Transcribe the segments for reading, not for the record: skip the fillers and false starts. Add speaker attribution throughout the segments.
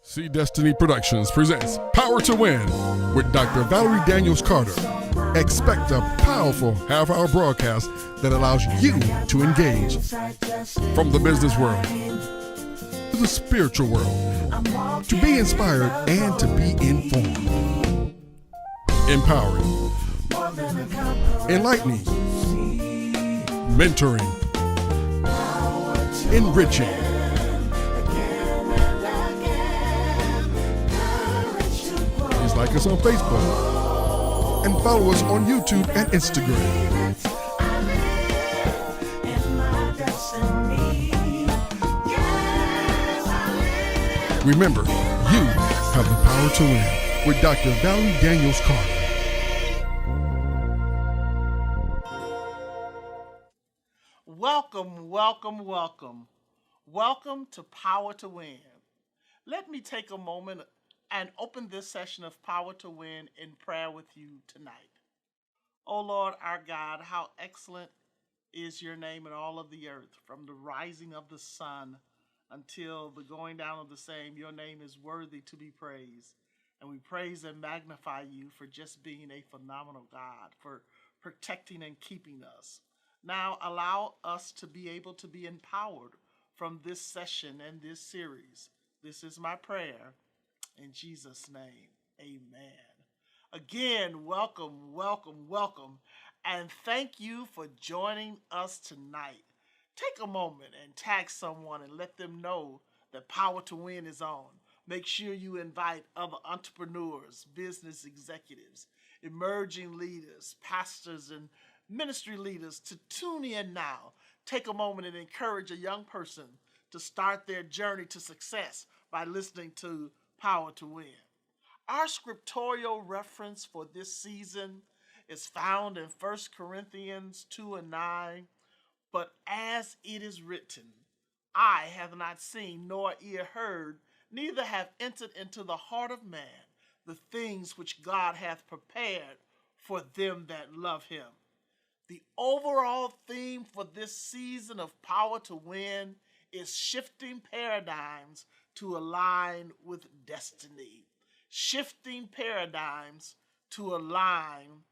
Speaker 1: See Destiny Productions presents Power to Win with Dr. Valerie Daniels Carter. Expect a powerful half-hour broadcast that allows you to engage from the business world to the spiritual world, to be inspired and to be informed. Empowering, enlightening, mentoring, enriching. Like us on Facebook and follow us on YouTube and Instagram. Remember, you have the power to win with Dr. Valerie Daniels Carter.
Speaker 2: Welcome to Power to Win. Let me take a moment and open this session of Power to Win in prayer with you tonight. O Lord, our God, how excellent is your name in all of the earth, from the rising of the sun until the going down of the same. Your name is worthy to be praised. And we praise and magnify you for just being a phenomenal God, for protecting and keeping us. Now allow us to be able to be empowered from this session and this series. This is my prayer. In Jesus' name, amen. Again, welcome, and thank you for joining us tonight. Take a moment and tag someone and let them know that Power to Win is on. Make sure you invite other entrepreneurs, business executives, emerging leaders, pastors, and ministry leaders to tune in now. Take a moment and encourage a young person to start their journey to success by listening to Power to Win. Our scriptorial reference for this season is found in 1 Corinthians 2:9. But as it is written, eye hath not seen, nor ear heard, neither have entered into the heart of man the things which God hath prepared for them that love him. The overall theme for this season of Power to Win is shifting paradigms to align with destiny. Shifting paradigms to align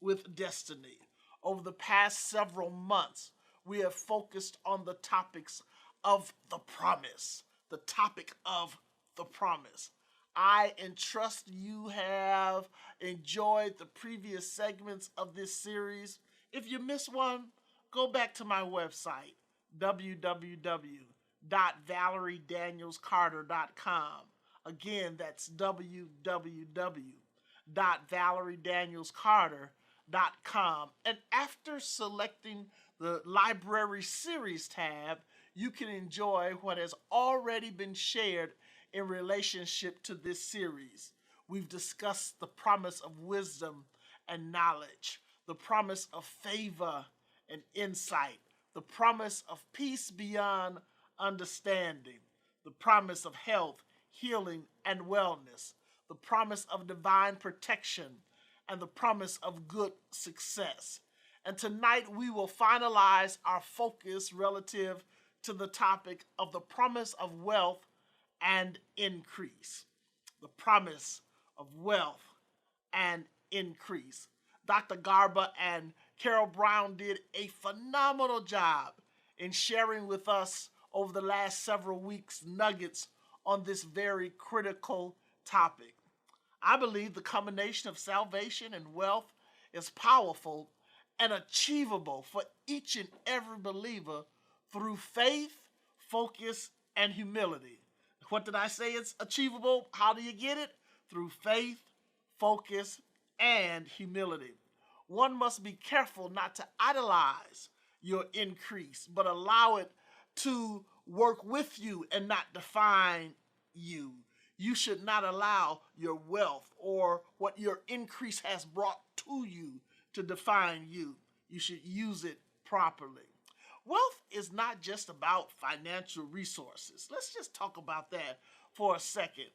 Speaker 2: with destiny. Over the past several months, we have focused on the topics of the promise. The topic of the promise. I entrust you have enjoyed the previous segments of this series. If you missed one, go back to my website, www.valeriedanielscarter.com. Again, that's www.valeriedanielscarter.com. And after selecting the Library Series tab, you can enjoy what has already been shared in relationship to this series. We've discussed the promise of wisdom and knowledge, the promise of favor and insight, the promise of peace beyond understanding, the promise of health, healing, and wellness, the promise of divine protection, and the promise of good success. And tonight we will finalize our focus relative to the topic of the promise of wealth and increase. The promise of wealth and increase. Dr. Garba and Carol Brown did a phenomenal job in sharing with us over the last several weeks nuggets on this very critical topic. I believe the combination of salvation and wealth is powerful and achievable for each and every believer through faith, focus, and humility. What did I say? It's achievable. How do you get it? Through faith, focus, and humility. One must be careful not to idolize your increase, but allow it to work with you and not define you. You should not allow your wealth or what your increase has brought to you to define you. You should use it properly. Wealth is not just about financial resources. Let's just talk about that for a second.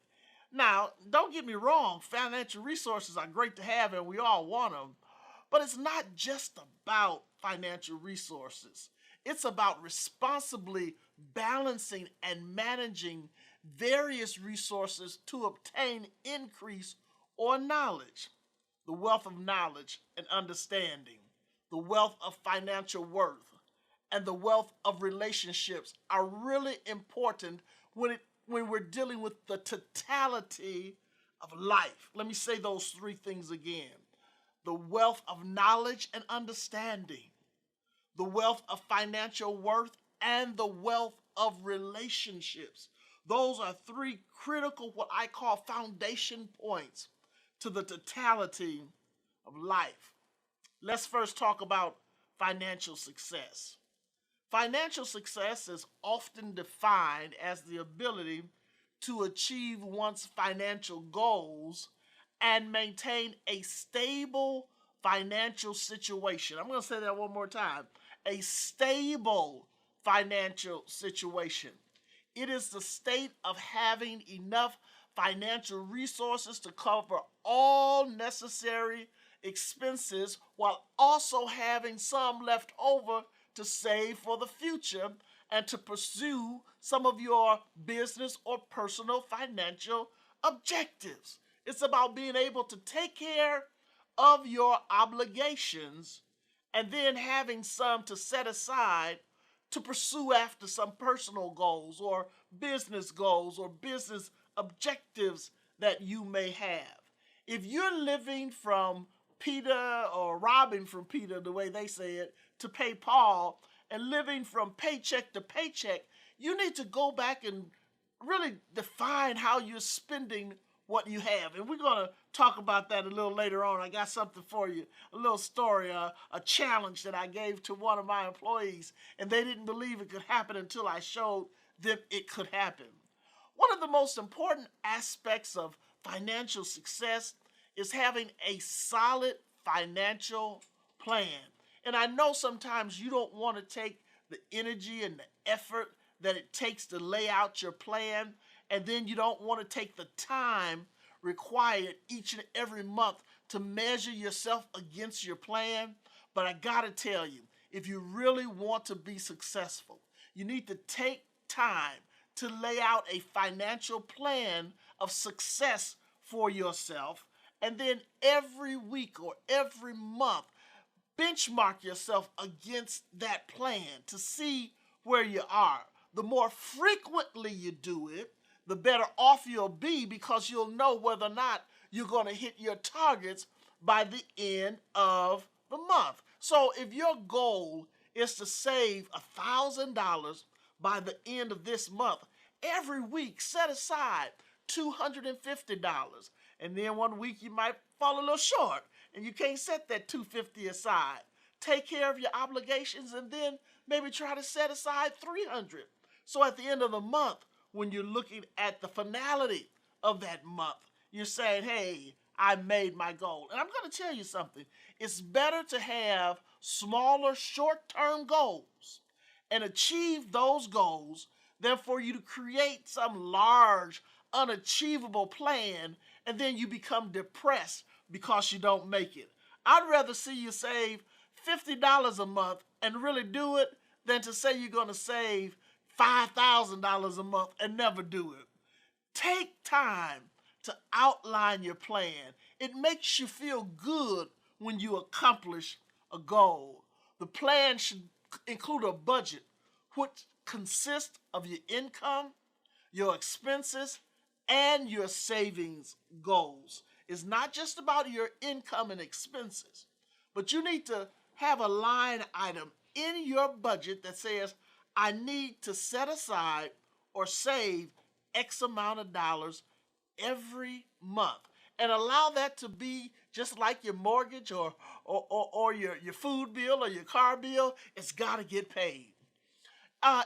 Speaker 2: Now, don't get me wrong, financial resources are great to have and we all want them, but it's not just about financial resources. It's about responsibly balancing and managing various resources to obtain increase or knowledge. The wealth of knowledge and understanding, the wealth of financial worth, and the wealth of relationships are really important when we're dealing with the totality of life. Let me say those three things again. The wealth of knowledge and understanding, the wealth of financial worth, and the wealth of relationships. Those are three critical, what I call foundation points to the totality of life. Let's first talk about financial success. Financial success is often defined as the ability to achieve one's financial goals and maintain a stable financial situation. I'm going to say that one more time. A stable financial situation. It is the state of having enough financial resources to cover all necessary expenses while also having some left over to save for the future and to pursue some of your business or personal financial objectives. It's about being able to take care of your obligations and then having some to set aside to pursue after some personal goals or business objectives that you may have. If you're living from Peter or robbing from Peter, the way they say it, to pay Paul, and living from paycheck to paycheck, you need to go back and really define how you're spending what you have. And we're going to talk about that a little later on. I got something for you, a little story, a challenge that I gave to one of my employees, and they didn't believe it could happen until I showed them it could happen. One of the most important aspects of financial success is having a solid financial plan. And I know sometimes you don't want to take the energy and the effort that it takes to lay out your plan, and then you don't want to take the time required each and every month to measure yourself against your plan. But I gotta tell you, if you really want to be successful, you need to take time to lay out a financial plan of success for yourself, and then every week or every month benchmark yourself against that plan to see where you are. The more frequently you do it, the better off you'll be, because you'll know whether or not you're going to hit your targets by the end of the month. So if your goal is to save $1,000 by the end of this month, every week set aside $250. And then one week you might fall a little short and you can't set that $250 aside. Take care of your obligations and then maybe try to set aside $300. So at the end of the month, when you're looking at the finality of that month, you're saying, hey, I made my goal. And I'm going to tell you something. It's better to have smaller short-term goals and achieve those goals than for you to create some large, unachievable plan and then you become depressed because you don't make it. I'd rather see you save $50 a month and really do it than to say you're going to save $5,000 a month and never do it. Take time to outline your plan. It makes you feel good when you accomplish a goal. The plan should include a budget which consists of your income, your expenses, and your savings goals. It's not just about your income and expenses, but you need to have a line item in your budget that says, I need to set aside or save X amount of dollars every month. And allow that to be just like your mortgage or your food bill or your car bill. It's got to get paid.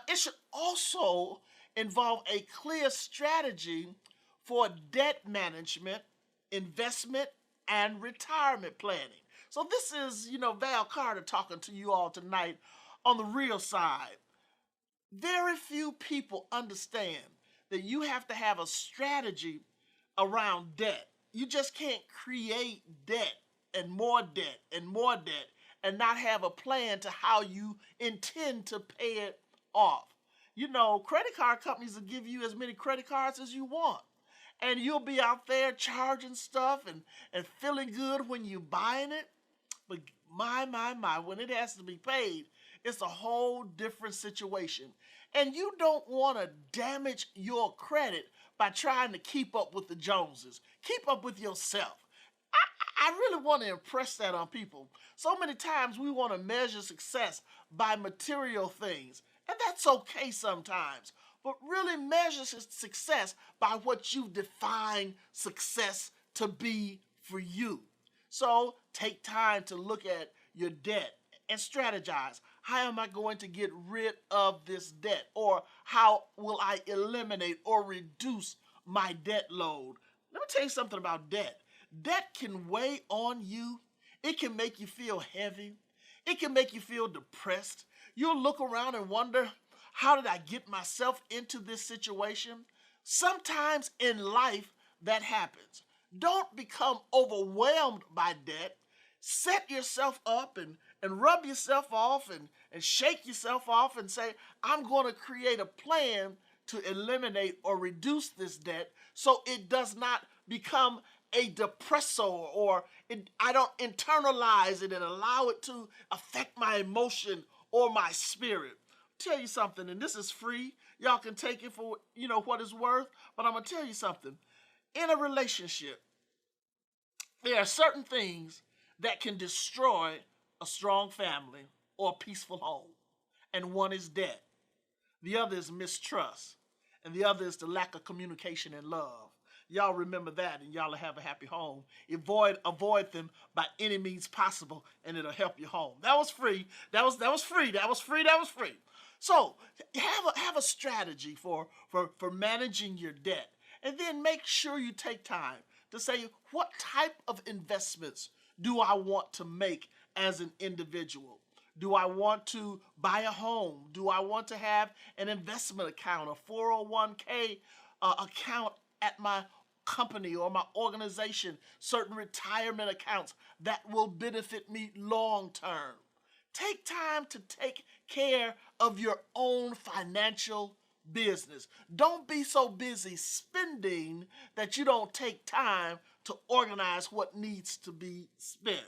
Speaker 2: It should also involve a clear strategy for debt management, investment, and retirement planning. So this is, Val Carter talking to you all tonight on the real side. Very few people understand that you have to have a strategy around debt. You just can't create debt and more debt and more debt and not have a plan to how you intend to pay it off. Credit card companies will give you as many credit cards as you want. And you'll be out there charging stuff and feeling good when you're buying it. But my, when it has to be paid, it's a whole different situation. And you don't want to damage your credit by trying to keep up with the Joneses. Keep up with yourself. I really want to impress that on people. So many times we want to measure success by material things, and that's okay sometimes. But really measure success by what you define success to be for you. So take time to look at your debt and strategize. How am I going to get rid of this debt? Or how will I eliminate or reduce my debt load? Let me tell you something about debt. Debt can weigh on you. It can make you feel heavy. It can make you feel depressed. You'll look around and wonder, how did I get myself into this situation? Sometimes in life that happens. Don't become overwhelmed by debt. Set yourself up and rub yourself off and shake yourself off and say, I'm going to create a plan to eliminate or reduce this debt so it does not become a depressor, or I don't internalize it and allow it to affect my emotion or my spirit. Tell you something, and this is free. Y'all can take it for what it's worth, but I'm going to tell you something. In a relationship, there are certain things that can destroy a strong family or a peaceful home. And one is debt. The other is mistrust. And the other is the lack of communication and love. Y'all remember that, and y'all will have a happy home. Avoid them by any means possible, and it'll help your home. That was free. That was free. That was free. That was free. So have a strategy for managing your debt, and then make sure you take time to say, what type of investments do I want to make as an individual? Do I want to buy a home? Do I want to have an investment account, a 401k account at my company or my organization, certain retirement accounts that will benefit me long term? Take time to take care of your own financial business. Don't be so busy spending that you don't take time to organize what needs to be spent.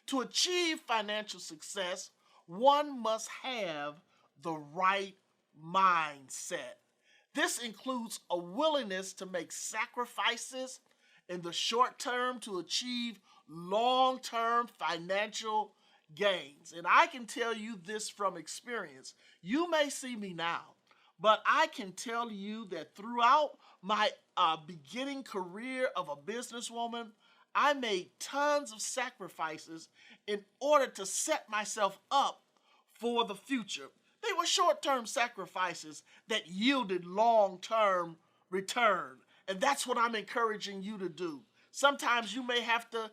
Speaker 2: To achieve financial success, one must have the right mindset. This includes a willingness to make sacrifices in the short term to achieve long-term financial gains. And I can tell you this from experience. You may see me now, but I can tell you that throughout my beginning career of a businesswoman, I made tons of sacrifices in order to set myself up for the future. They were short-term sacrifices that yielded long-term return. And that's what I'm encouraging you to do. Sometimes you may have to,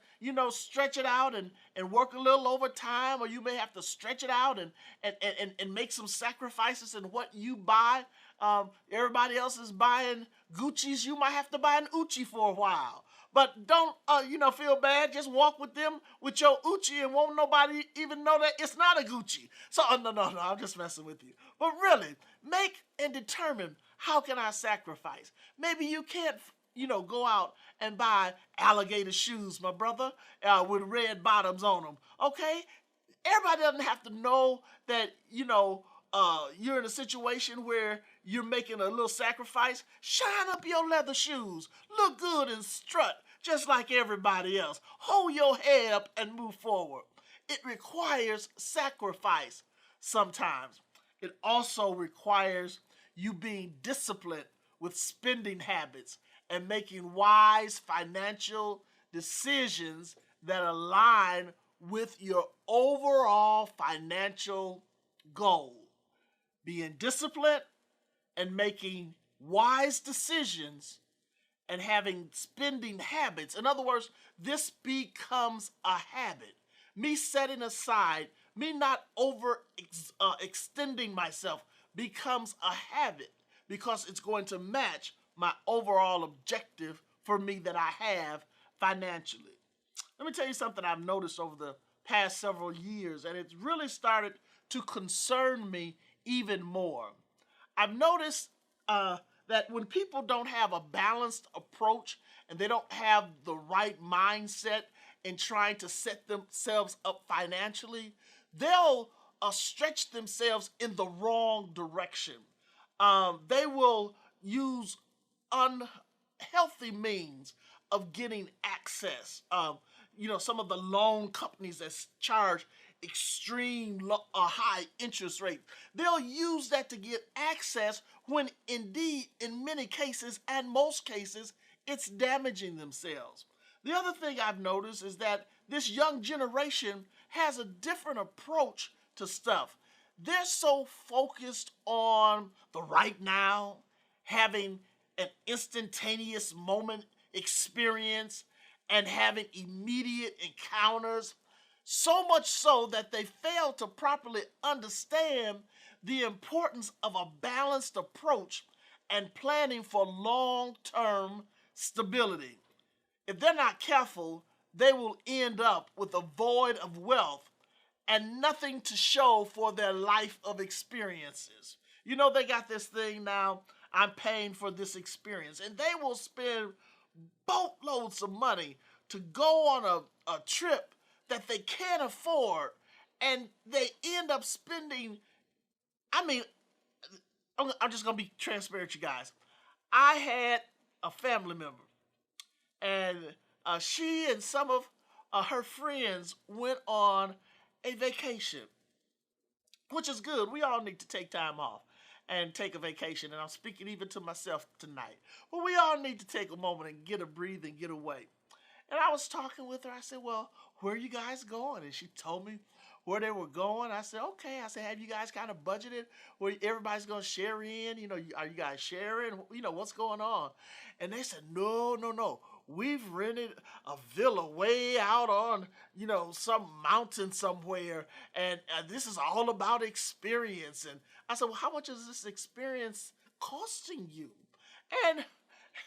Speaker 2: stretch it out and work a little overtime, or you may have to stretch it out and make some sacrifices in what you buy. Everybody else is buying Gucci's. You might have to buy an Uchi for a while. But don't, feel bad. Just walk with them with your Uchi and won't nobody even know that it's not a Gucci. So, no, I'm just messing with you. But really, make and determine, how can I sacrifice? Maybe you can't, go out and buy alligator shoes, my brother, with red bottoms on them. Okay? Everybody doesn't have to know that, you're in a situation where you're making a little sacrifice. Shine up your leather shoes. Look good and strut just like everybody else. Hold your head up and move forward. It requires sacrifice sometimes. It also requires you being disciplined with spending habits and making wise financial decisions that align with your overall financial goal. Being disciplined and making wise decisions and having spending habits. In other words, this becomes a habit. Me setting aside, me not extending myself becomes a habit, because it's going to match my overall objective for me that I have financially. Let me tell you something I've noticed over the past several years, and it's really started to concern me even more. I've noticed that when people don't have a balanced approach and they don't have the right mindset in trying to set themselves up financially, they'll stretch themselves in the wrong direction. They will use unhealthy means of getting access. Some of the loan companies that charge extreme high interest rates, they'll use that to get access when indeed, in many cases and most cases, it's damaging themselves. The other thing I've noticed is that this young generation has a different approach to stuff. They're so focused on the right now, having an instantaneous moment experience, and having immediate encounters, so much so that they fail to properly understand the importance of a balanced approach and planning for long-term stability. If they're not careful, they will end up with a void of wealth and nothing to show for their life of experiences. They got this thing now, I'm paying for this experience, and they will spend boatloads of money to go on a trip that they can't afford, and they end up spending, I mean, I'm just going to be transparent with you guys. I had a family member, and she and some of her friends went on a vacation, which is good. We all need to take time off and take a vacation, and I'm speaking even to myself tonight. But we all need to take a moment and get a breathe and get away. And I was talking with her. I said, well, where are you guys going? And she told me where they were going. I said, okay. I said, have you guys kind of budgeted where everybody's going to share in? Are you guys sharing? What's going on? And they said, no, no, no. We've rented a villa way out on, some mountain somewhere. And this is all about experience. And I said, well, how much is this experience costing you? And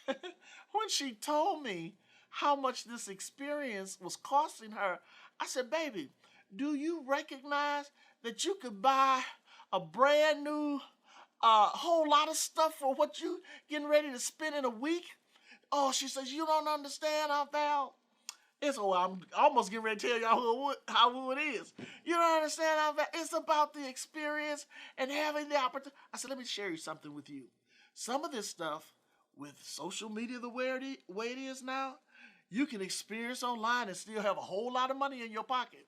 Speaker 2: when she told me how much this experience was costing her, I said, baby, do you recognize that you could buy a brand new whole lot of stuff for what you getting ready to spend in a week? Oh, she says, you don't understand, Aunt Val. I'm almost getting ready to tell y'all who it is. You don't understand, Aunt Val. It's about the experience and having the opportunity. I said, let me share you something with you. Some of this stuff, with social media the way it is now, you can experience online and still have a whole lot of money in your pocket.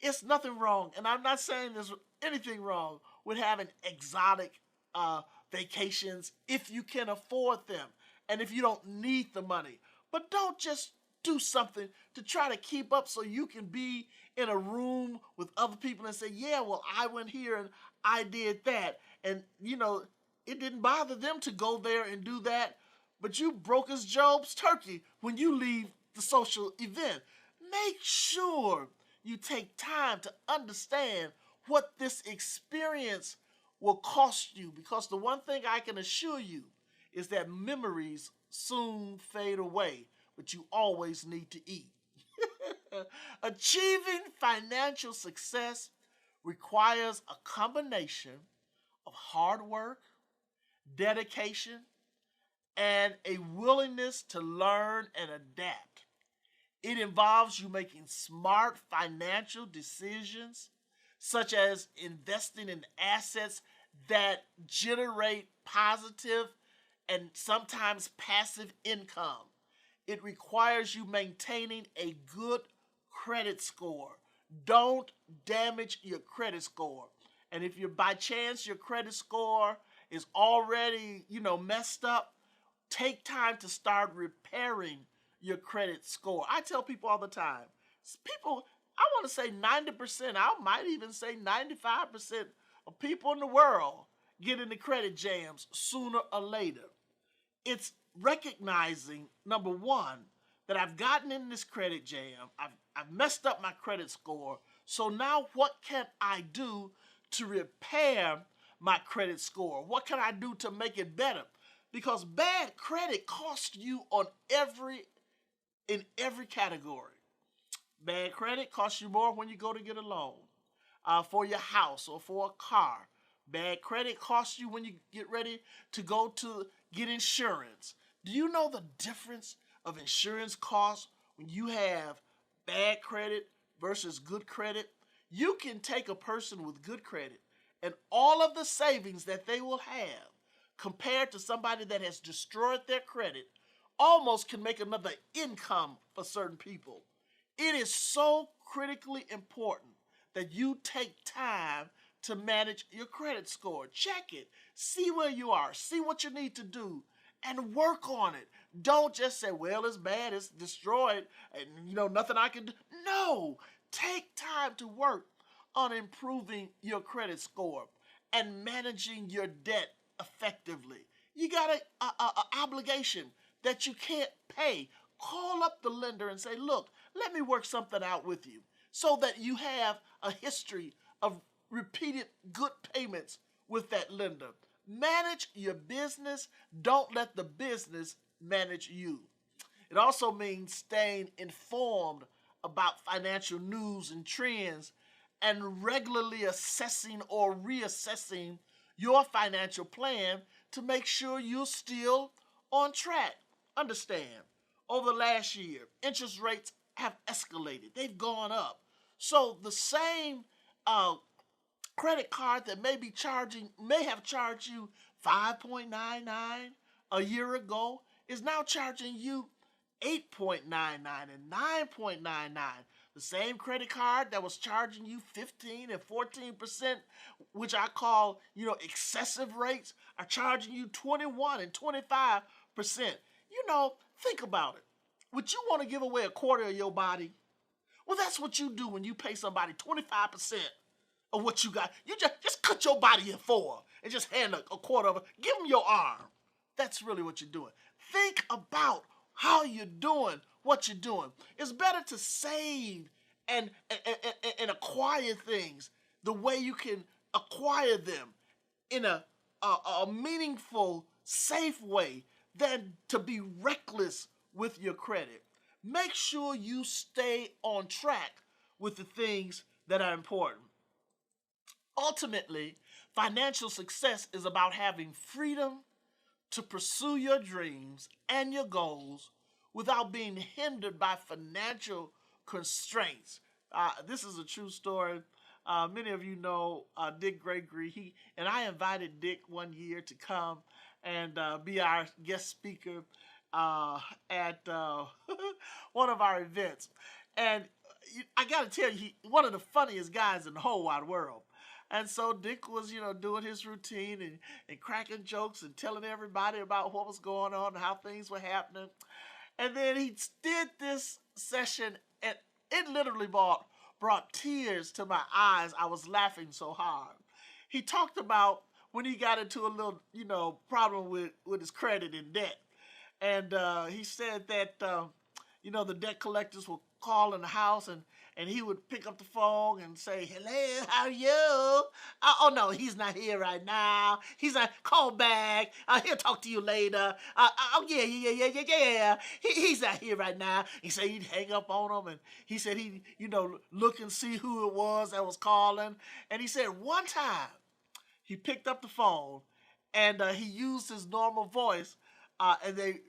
Speaker 2: It's nothing wrong, and I'm not saying there's anything wrong with having exotic vacations if you can afford them and if you don't need the money. But don't just do something to try to keep up so you can be in a room with other people and say, yeah, well, I went here and I did that. And, it didn't bother them to go there and do that, but you broke as Job's turkey when you leave the social event. Make sure you take time to understand what this experience will cost you, because the one thing I can assure you is that memories soon fade away, but you always need to eat. Achieving financial success requires a combination of hard work, dedication, and a willingness to learn and adapt. It involves you making smart financial decisions, such as investing in assets that generate positive and sometimes passive income. It requires you maintaining a good credit score. Don't damage your credit score. And if you by chance your credit score is already, messed up, take time to start repairing your credit score. I tell people all the time, I want to say 90%, I might even say 95% of people in the world get into credit jams sooner or later. It's recognizing, number one, that I've gotten in this credit jam, I've messed up my credit score, so now what can I do to repair my credit score? What can I do to make it better? Because bad credit costs you in every category. Bad credit costs you more when you go to get a loan for your house or for a car. Bad credit costs you when you get ready to go to get insurance. Do you know the difference of insurance costs when you have bad credit versus good credit? You can take a person with good credit and all of the savings that they will have compared to somebody that has destroyed their credit almost can make another income for certain people. It is so critically important that you take time to manage your credit score. Check it. See where you are. See what you need to do and work on it. Don't just say, well, it's bad, it's destroyed, and nothing I can do. No. Take time to work on improving your credit score and managing your debt effectively. You got an obligation that you can't pay. Call up the lender and say, look, let me work something out with you so that you have a history of repeated good payments with that lender. Manage your business. Don't let the business manage you. It also means staying informed about financial news and trends and regularly assessing or reassessing your financial plan to make sure you're still on track. Understand, over the last year, interest rates have escalated. They've gone up. So the same credit card that may have charged you 5.99 a year ago is now charging you 8.99 and 9.99. The same credit card that was charging you 15 and 14%, which I call, excessive rates, are charging you 21 and 25%. Think about it. Would you want to give away a quarter of your body? Well, that's what you do when you pay somebody 25% of what you got. You just cut your body in four and just hand a quarter of it. Give them your arm. That's really what you're doing. Think about how you're doing what you're doing. It's better to save and acquire things the way you can acquire them in a meaningful, safe way than to be reckless with your credit. Make sure you stay on track with the things that are important. Ultimately, financial success is about having freedom to pursue your dreams and your goals without being hindered by financial constraints. This is a true story. Many of you know Dick Gregory. I invited Dick one year to come and be our guest speaker at one of our events. And I got to tell you, one of the funniest guys in the whole wide world. And so Dick was, doing his routine and cracking jokes and telling everybody about what was going on and how things were happening. And then he did this session, and it literally brought tears to my eyes. I was laughing so hard. He talked about when he got into a little, problem with his credit and debt. And he said that, the debt collectors will call in the house and he would pick up the phone and say, hello, how are you? Oh, no, he's not here right now. He's not, call back. He'll talk to you later. Oh, yeah. He's not here right now. He said he'd hang up on him, and he said he'd, look and see who it was that was calling. And he said one time he picked up the phone and he used his normal voice and they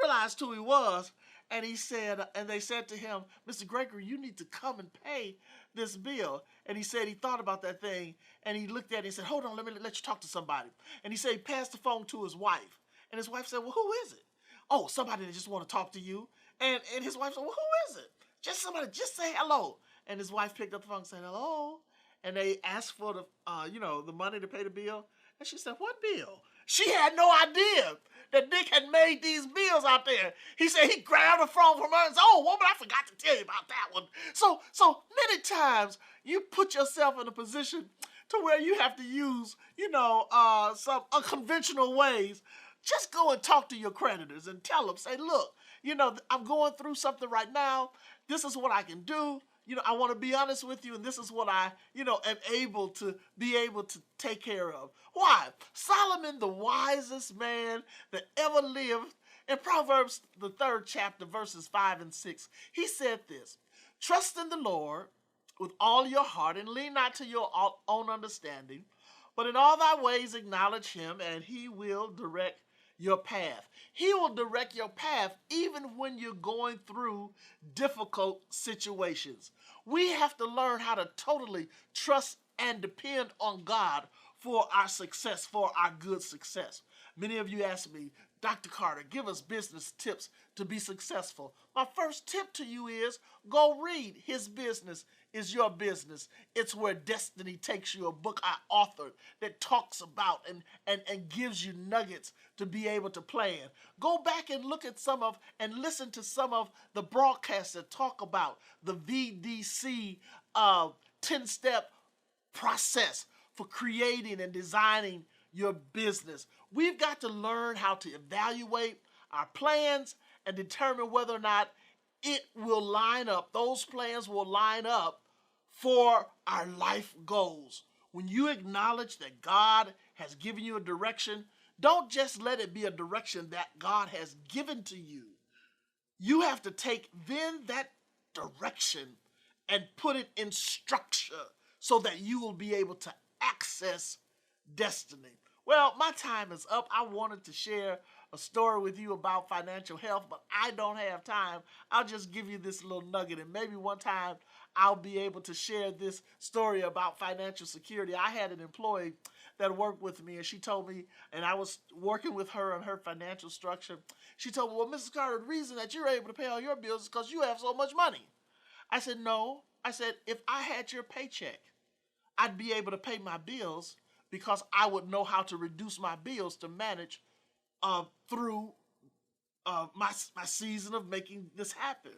Speaker 2: realized who he was. And he said, and they said to him, Mr. Gregory, you need to come and pay this bill. And he said he thought about that thing, and he looked at it and said, hold on, let you talk to somebody. And he said he passed the phone to his wife. And his wife said, well, who is it? Oh, somebody that just want to talk to you. And his wife said, well, who is it? Just somebody, just say hello. And his wife picked up the phone and said, hello. And they asked for the money to pay the bill. And she said, what bill? She had no idea that Dick had made these bills out there. He said he grabbed the phone from her and said, oh, woman, I forgot to tell you about that one. So many times you put yourself in a position to where you have to use, some unconventional ways. Just go and talk to your creditors and tell them, say, look, I'm going through something right now. This is what I can do. I want to be honest with you, and this is what I, am able to take care of. Why? Solomon, the wisest man that ever lived, in Proverbs, the 3rd chapter, verses 5 and 6, he said this, trust in the Lord with all your heart and lean not to your own understanding, But in all thy ways acknowledge him, and he will direct your path. He will direct your path even when you're going through difficult situations. We have to learn how to totally trust and depend on God for our success, for our good success. Many of you ask me, Dr. Carter, give us business tips to be successful. My first tip to you is go read His Business is Your Business. It's Where Destiny Takes You, a book I authored that talks about and gives you nuggets to be able to plan. Go back and look at and listen to some of the broadcasts that talk about the VDC 10-step process for creating and designing your business. We've got to learn how to evaluate our plans and determine whether or not it will line up, those plans will line up for our life goals. When you acknowledge that God has given you a direction, don't just let it be a direction that God has given to you. You have to take then that direction and put it in structure so that you will be able to access destiny. Well, my time is up. I wanted to share a story with you about financial health, but I don't have time. I'll just give you this little nugget, and maybe one time I'll be able to share this story about financial security. I had an employee that worked with me, and she told me, and I was working with her on her financial structure. She told me, well, Mrs. Carter, the reason that you're able to pay all your bills is because you have so much money. I said, no. I said, if I had your paycheck, I'd be able to pay my bills because I would know how to reduce my bills to manage through my season of making this happen.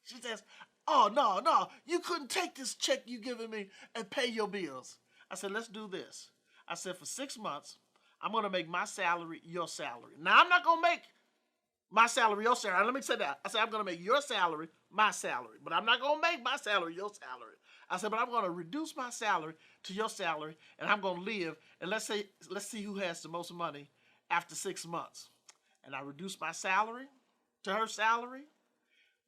Speaker 2: She says, oh, no, you couldn't take this check you giving me and pay your bills. I said, let's do this. I said, for 6 months, I'm going to make my salary your salary. Now, I'm not going to make my salary your salary. Let me say that. I said, I'm going to make your salary my salary, but I'm not going to make my salary your salary. I said, but I'm going to reduce my salary to your salary, and I'm going to live, and let's see who has the most money after 6 months. And I reduced my salary to her salary,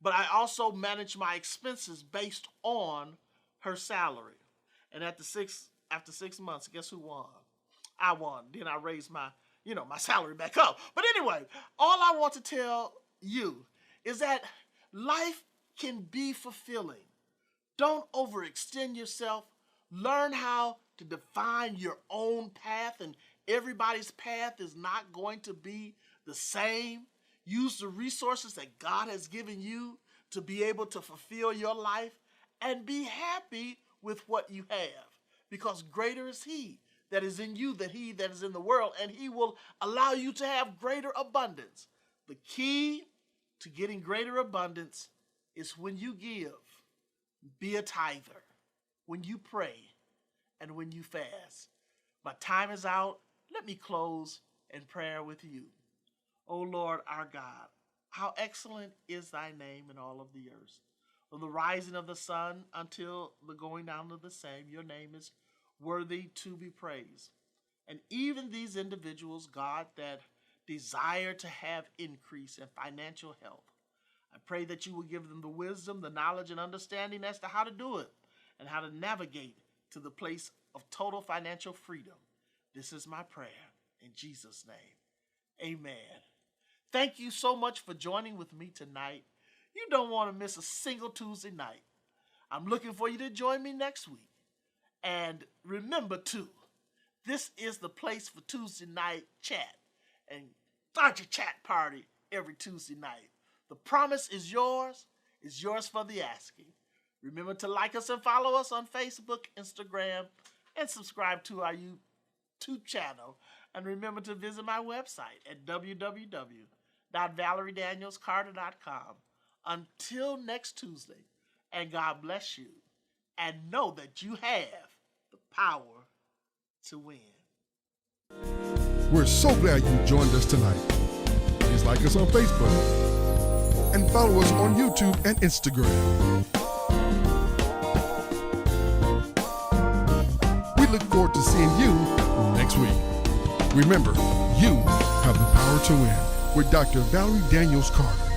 Speaker 2: but I also managed my expenses based on her salary. And after 6 months, guess who won? I won. Then I raised my salary back up. But anyway, all I want to tell you is that life can be fulfilling. Don't overextend yourself. Learn how to define your own path, and everybody's path is not going to be the same. Use the resources that God has given you to be able to fulfill your life, and be happy with what you have, because greater is He that is in you than he that is in the world, and He will allow you to have greater abundance. The key to getting greater abundance is when you give. Be a tither, when you pray, and when you fast. My time is out. Let me close in prayer with you. O Lord our God, how excellent is thy name in all of the earth. From the rising of the sun until the going down of the same, your name is worthy to be praised. And even these individuals, God, that desire to have increase in financial health, I pray that you will give them the wisdom, the knowledge, and understanding as to how to do it and how to navigate to the place of total financial freedom. This is my prayer in Jesus' name. Amen. Thank you so much for joining with me tonight. You don't want to miss a single Tuesday night. I'm looking for you to join me next week. And remember, too, this is the place for Tuesday night chat. And start your chat party every Tuesday night. The promise is yours for the asking. Remember to like us and follow us on Facebook, Instagram, and subscribe to our YouTube channel. And remember to visit my website at www.valeriedanielscarter.com. Until next Tuesday, and God bless you, and know that you have the power to win.
Speaker 1: We're so glad you joined us tonight. Please like us on Facebook and follow us on YouTube and Instagram. We look forward to seeing you next week. Remember, you have the power to win with Dr. Valerie Daniels Carter.